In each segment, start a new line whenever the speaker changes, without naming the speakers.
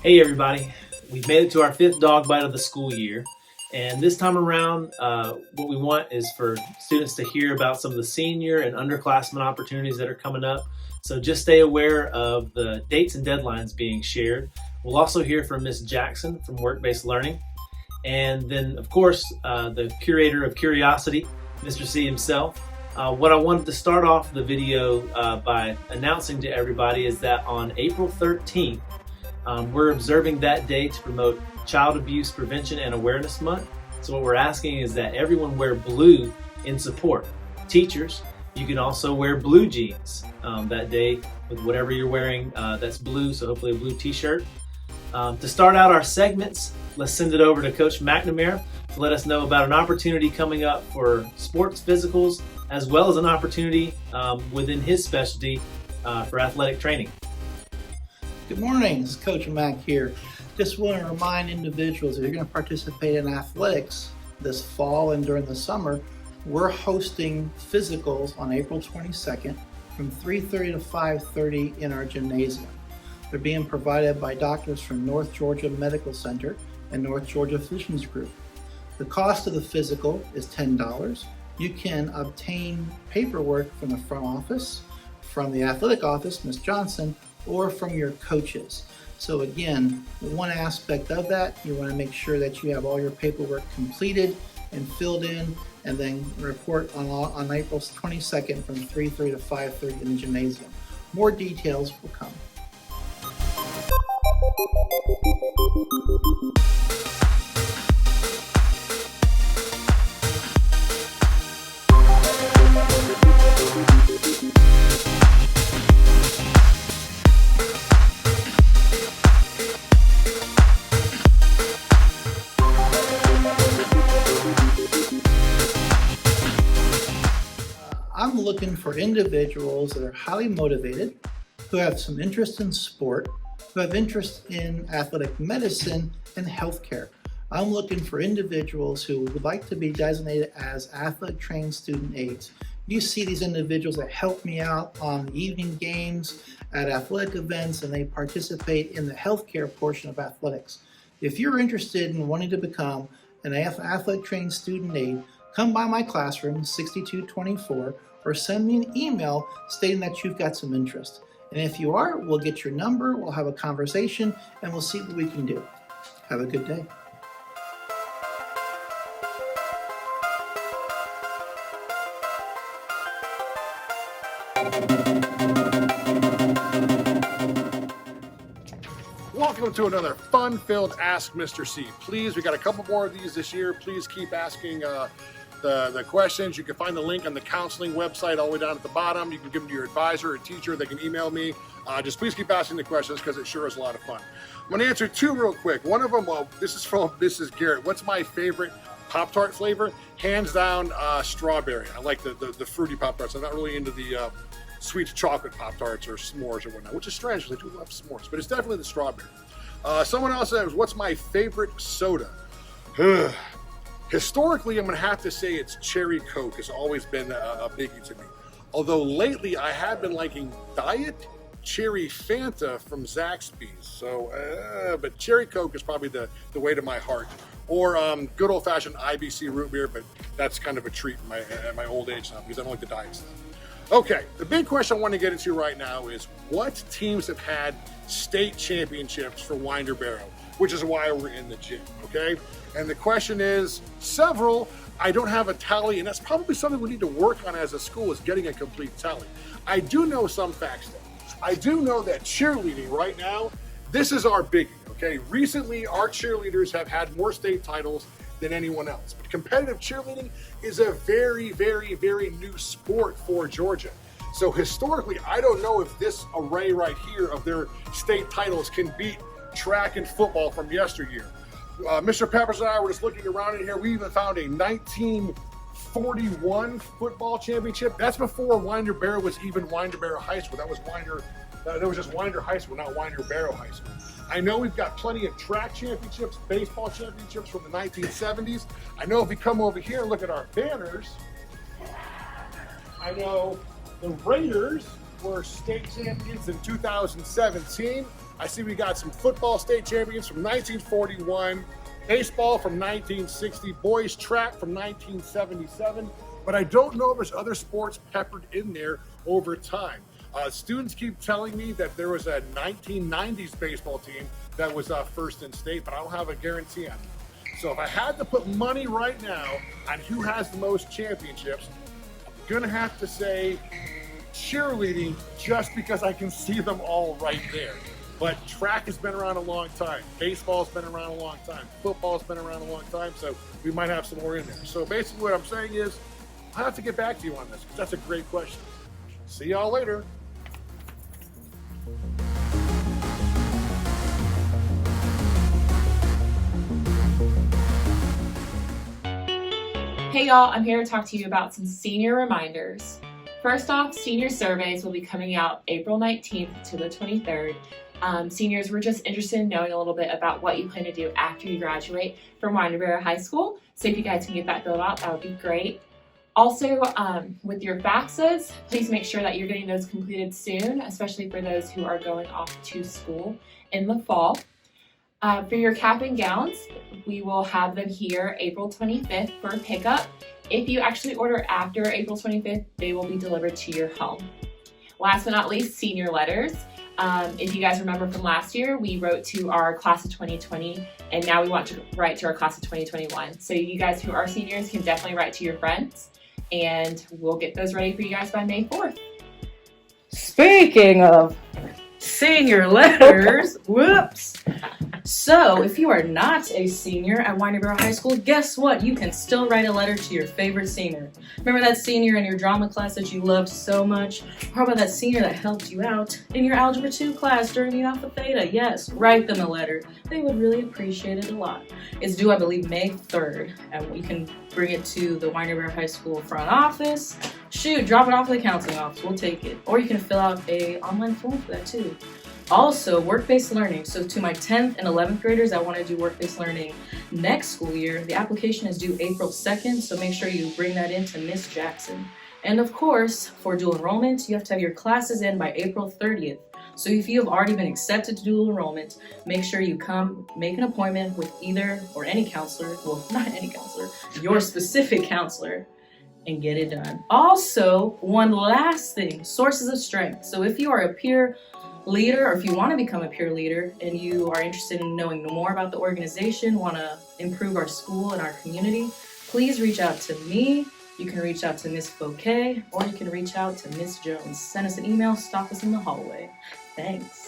Hey everybody, we've made it to our 5th Dogg Byte of the school year, and this time around what we want is for students to hear about some of the senior and underclassmen opportunities that are coming up, so just stay aware of the dates and deadlines being shared. We'll also hear from Ms. Jackson from Work-Based Learning, and then of course the curator of curiosity, Mr. C himself. What I wanted to start off the video by announcing to everybody is that on April 13th, we're observing that day to promote Child Abuse Prevention and Awareness Month. So what we're asking is that everyone wear blue in support. Teachers, you can also wear blue jeans that day with whatever you're wearing that's blue, so hopefully a blue t-shirt. To start out our segments, let's send it over to Coach McNamara to let us know about an opportunity coming up for sports physicals, as well as an opportunity within his specialty for athletic training.
Good morning, this is Coach Mac here. Just want to remind individuals, if you're going to participate in athletics this fall and during the summer, we're hosting physicals on April 22nd from 3:30 to 5:30 in our gymnasium. They're being provided by doctors from North Georgia Medical Center and North Georgia Physicians Group. The cost of the physical is $10. You can obtain paperwork from the front office, from the athletic office, Ms. Johnson, or from your coaches. So again, one aspect of that, you want to make sure that you have all your paperwork completed and filled in, and then report on April 22nd from 3:30 to 5:30 in the gymnasium. More details will come. I'm looking for individuals that are highly motivated, who have some interest in sport, who have interest in athletic medicine and healthcare. I'm looking for individuals who would like to be designated as athletic trained student aides. You see these individuals that help me out on evening games, at athletic events, and they participate in the healthcare portion of athletics. If you're interested in wanting to become an athletic trained student aide, come by my classroom, 6224, or send me an email stating that you've got some interest. And if you are, we'll get your number, we'll have a conversation, and we'll see what we can do. Have a good day.
Welcome to another fun-filled Ask Mr. C. Please, we got a couple more of these this year. Please keep asking the questions. You can find the link on the counseling website all the way down at the bottom. You can give them to your advisor or teacher. They can email me. Just please keep asking the questions because it sure is a lot of fun. I'm going to answer two real quick. One of them, this is from Mrs. Garrett. What's my favorite Pop-Tart flavor? Hands down, strawberry. I like the fruity Pop-Tarts. I'm not really into the sweet chocolate Pop-Tarts or s'mores or whatnot, which is strange because I do love s'mores, but it's definitely the strawberry. Someone else says, what's my favorite soda? Historically, I'm going to have to say it's Cherry Coke. Has always been a biggie to me. Although lately, I have been liking Diet Cherry Fanta from Zaxby's. So, but Cherry Coke is probably the way to my heart. Or good old-fashioned IBC root beer, but that's kind of a treat at my old age now because I don't like the diet stuff. Okay, the big question I want to get into right now is what teams have had state championships for Winder-Barrow, which is why we're in the gym, okay? And the question is, several. I don't have a tally, and that's probably something we need to work on as a school, is getting a complete tally. I do know some facts, though. I do know that cheerleading right now, this is our biggie, okay? Recently, our cheerleaders have had more state titles than anyone else. But competitive cheerleading is a very, very, very new sport for Georgia. So historically, I don't know if this array right here of their state titles can beat track and football from yesteryear. Mr. Peppers and I were just looking around in here. We even found a 1941 football championship. That's before Winder-Barrow was even Winder-Barrow High School. That was just Winder High School, not Winder-Barrow High School. I know we've got plenty of track championships, baseball championships from the 1970s. I know if we come over here and look at our banners, I know the Raiders were state champions in 2017. I see we got some football state champions from 1941, baseball from 1960, boys track from 1977, but I don't know if there's other sports peppered in there over time. Students keep telling me that there was a 1990s baseball team that was first in state, but I don't have a guarantee on it. So if I had to put money right now on who has the most championships, I'm gonna have to say cheerleading, just because I can see them all right there. But track has been around a long time. Baseball's been around a long time. Football's been around a long time, so we might have some more in there. So basically what I'm saying is, I'll have to get back to you on this, because that's a great question. See y'all later.
Hey y'all, I'm here to talk to you about some senior reminders. First off, senior surveys will be coming out April 19th to the 23rd. Seniors, we're just interested in knowing a little bit about what you plan to do after you graduate from Winder-Barrow High School. So if you guys can get that filled out, that would be great. Also, with your FAFSAs, please make sure that you're getting those completed soon, especially for those who are going off to school in the fall. For your cap and gowns, we will have them here April 25th for pickup. If you actually order after April 25th, they will be delivered to your home. Last but not least, senior letters. If you guys remember from last year, we wrote to our class of 2020, and now we want to write to our class of 2021. So you guys who are seniors can definitely write to your friends, and we'll get those ready for you guys by May 4th.
Speaking of senior letters, whoops. So, if you are not a senior at Winder-Barrow High School, guess what? You can still write a letter to your favorite senior. Remember that senior in your drama class that you loved so much? Or how about that senior that helped you out in your Algebra 2 class during the Alpha Theta? Yes, write them a letter. They would really appreciate it a lot. It's due, I believe, May 3rd, and you can bring it to the Winder-Barrow High School front office. Shoot, drop it off at the counseling office. We'll take it. Or you can fill out an online form for that too. Also, work-based learning. So to my 10th and 11th graders that want to do work-based learning next school year, the application is due April 2nd, so make sure you bring that in to Miss Jackson. And of course, for dual enrollment, you have to have your classes in by April 30th. So if you have already been accepted to dual enrollment, make sure you come make an appointment with either or any counselor, well, not any counselor, your specific counselor, and get it done. Also, one last thing, sources of strength. So if you are a peer leader, or if you want to become a peer leader and you are interested in knowing more about the organization, want to improve our school and our community, please reach out to me. You can reach out to Miss Bouquet, or you can reach out to Miss Jones. Send us an email, stop us in the hallway. Thanks.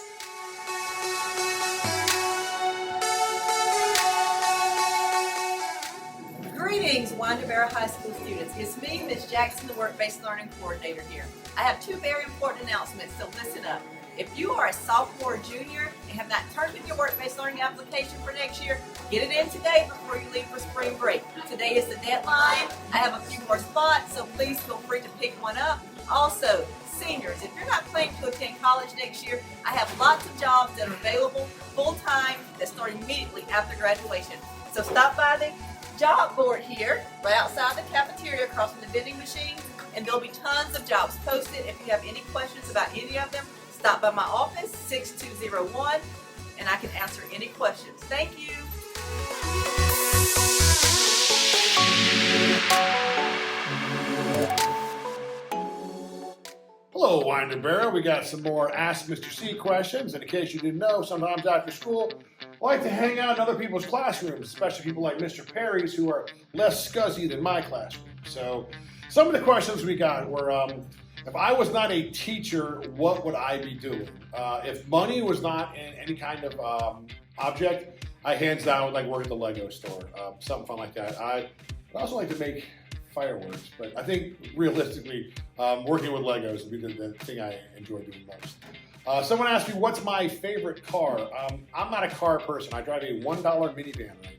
Greetings, Winder-Barrow High School students. It's me, Miss Jackson, the Work-Based Learning Coordinator here. I have two very important announcements, so listen up. If you are a sophomore or junior and have not turned in your work-based learning application for next year, get it in today before you leave for spring break. Today is the deadline. I have a few more spots, so please feel free to pick one up. Also, seniors, if you're not planning to attend college next year, I have lots of jobs that are available full-time that start immediately after graduation. So stop by the job board here, right outside the cafeteria across from the vending machines, and there'll be tons of jobs posted. If you have any questions about any of them, stop by my office, 6201, and I can answer any questions. Thank you.
Hello, Winder-Barrow. We got some more Ask Mr. C questions. And in case you didn't know, sometimes after school, I like to hang out in other people's classrooms, especially people like Mr. Perry's who are less scuzzy than my classroom. So some of the questions we got were, if I was not a teacher, what would I be doing? If money was not in any kind of object, I hands down would like work at the Lego store, something fun like that. I'd also like to make fireworks, but I think realistically, working with Legos would be the thing I enjoy doing most. Someone asked me, what's my favorite car? I'm not a car person. I drive a $1 minivan right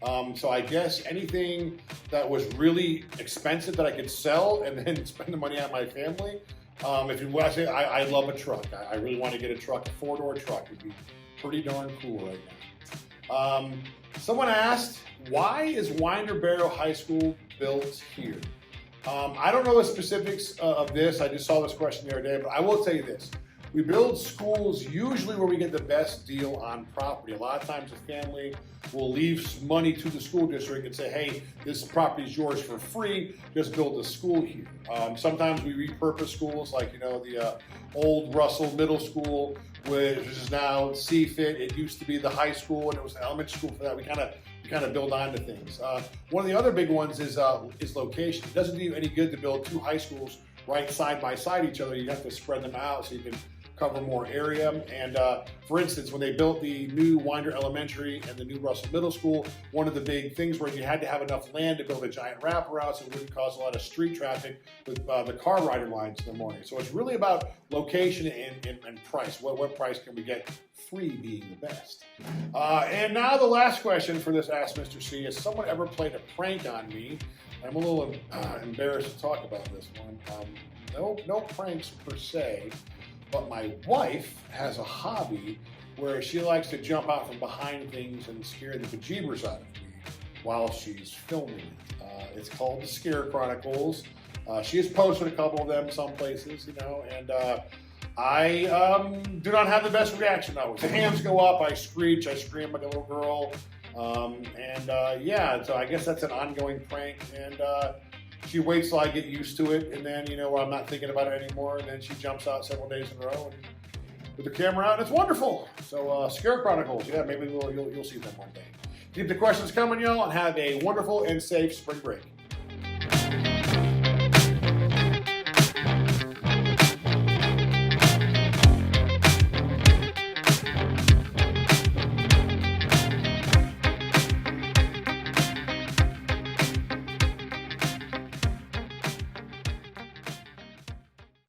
now. So I guess anything that was really expensive that I could sell and then spend the money on my family. If you watch it, I love a truck. I really want to get a truck, a 4-door truck. It'd be pretty darn cool right now. Someone asked, why is Winder-Barrow High School built here? I don't know the specifics of this. I just saw this question the other day, but I will tell you this. We build schools usually where we get the best deal on property. A lot of times a family will leave money to the school district and say, hey, this property is yours for free, just build a school here. Sometimes we repurpose schools like, the old Russell Middle School, which is now CFIT. It used to be the high school and it was an elementary school for that. We kind of build onto things. One of the other big ones is location. It doesn't do you any good to build two high schools right side by side each other. You have to spread them out so you can cover more area. And for instance, when they built the new Winder Elementary and the new Russell Middle School, one of the big things was you had to have enough land to build a giant wraparound so it wouldn't cause a lot of street traffic with the car rider lines in the morning. So it's really about location and price. What price can we get? Free being the best. And now the last question for this Ask Mr. C. Has someone ever played a prank on me? I'm a little embarrassed to talk about this one. No pranks per se. But my wife has a hobby where she likes to jump out from behind things and scare the bejeebers out of me while she's filming it. It's called the Scare Chronicles. She has posted a couple of them some places, and I do not have the best reaction always. The hands go up, I screech, I scream like a little girl. So I guess that's an ongoing prank. And she waits till I get used to it, and then, I'm not thinking about it anymore, and then she jumps out several days in a row and with the camera out, and it's wonderful. So, Scare Chronicles, maybe you'll see them one day. Keep the questions coming, y'all, and have a wonderful and safe spring break.